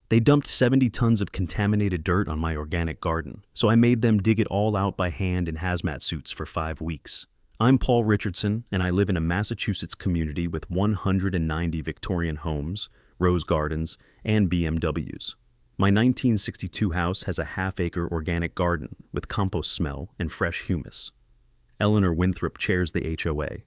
They dumped 70 tons of contaminated dirt on my organic garden, so I made them dig it all out by hand in hazmat suits for 5 weeks. I'm Paul Richardson, and I live in a Massachusetts community with 190 Victorian homes, rose gardens, and BMWs. My 1962 house has a half-acre organic garden with compost smell and fresh humus. Eleanor Winthrop chairs the HOA,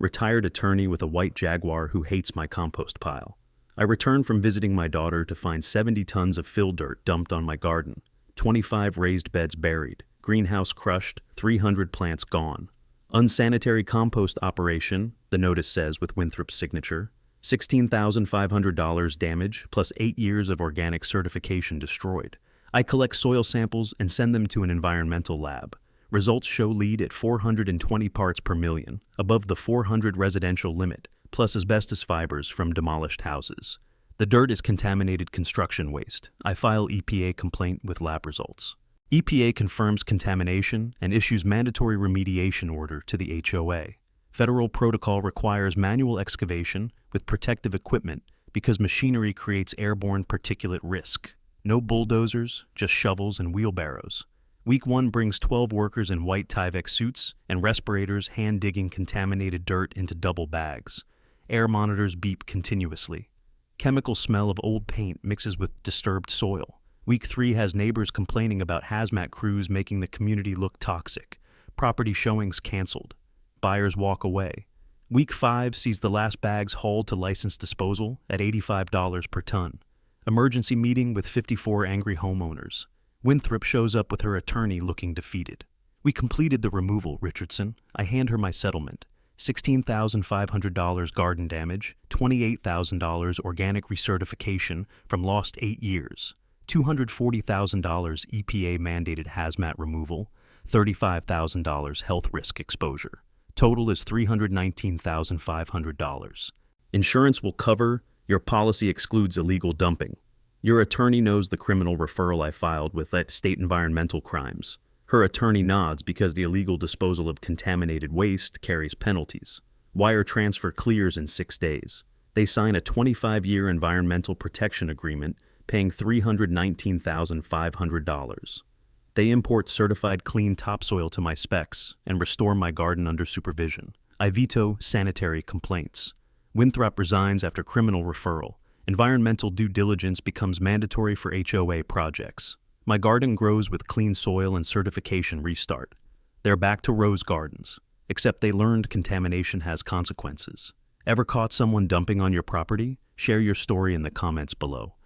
retired attorney with a white Jaguar who hates my compost pile. I return from visiting my daughter to find 70 tons of fill dirt dumped on my garden, 25 raised beds buried, greenhouse crushed, 300 plants gone. Unsanitary compost operation, the notice says with Winthrop's signature. $16,500 damage plus 8 years of organic certification destroyed. I collect soil samples and send them to an environmental lab. Results show lead at 420 parts per million, above the 400 residential limit, plus asbestos fibers from demolished houses. The dirt is contaminated construction waste. I file EPA complaint with lab results. EPA confirms contamination and issues mandatory remediation order to the HOA. Federal protocol requires manual excavation with protective equipment because machinery creates airborne particulate risk. No bulldozers, just shovels and wheelbarrows. Week 1 brings 12 workers in white Tyvek suits and respirators hand-digging contaminated dirt into double bags. Air monitors beep continuously. Chemical smell of old paint mixes with disturbed soil. Week 3 has neighbors complaining about hazmat crews making the community look toxic. Property showings canceled. Buyers walk away. Week 5 sees the last bags hauled to licensed disposal at $85 per ton. Emergency meeting with 54 angry homeowners. Winthrop shows up with her attorney looking defeated. We completed the removal, Richardson. I hand her my settlement. $16,500 garden damage, $28,000 organic recertification from lost 8 years, $240,000 EPA-mandated hazmat removal, $35,000 health risk exposure. Total is $319,500. Insurance will cover. Your policy excludes illegal dumping. Your attorney knows the criminal referral I filed with that state environmental crimes. Her attorney nods because the illegal disposal of contaminated waste carries penalties. Wire transfer clears in 6 days. They sign a 25-year environmental protection agreement paying $319,500. They import certified clean topsoil to my specs and restore my garden under supervision. I veto sanitary complaints. Winthrop resigns after criminal referral. Environmental due diligence becomes mandatory for HOA projects. My garden grows with clean soil and certification restart. They're back to rose gardens, except they learned contamination has consequences. Ever caught someone dumping on your property? Share your story in the comments below.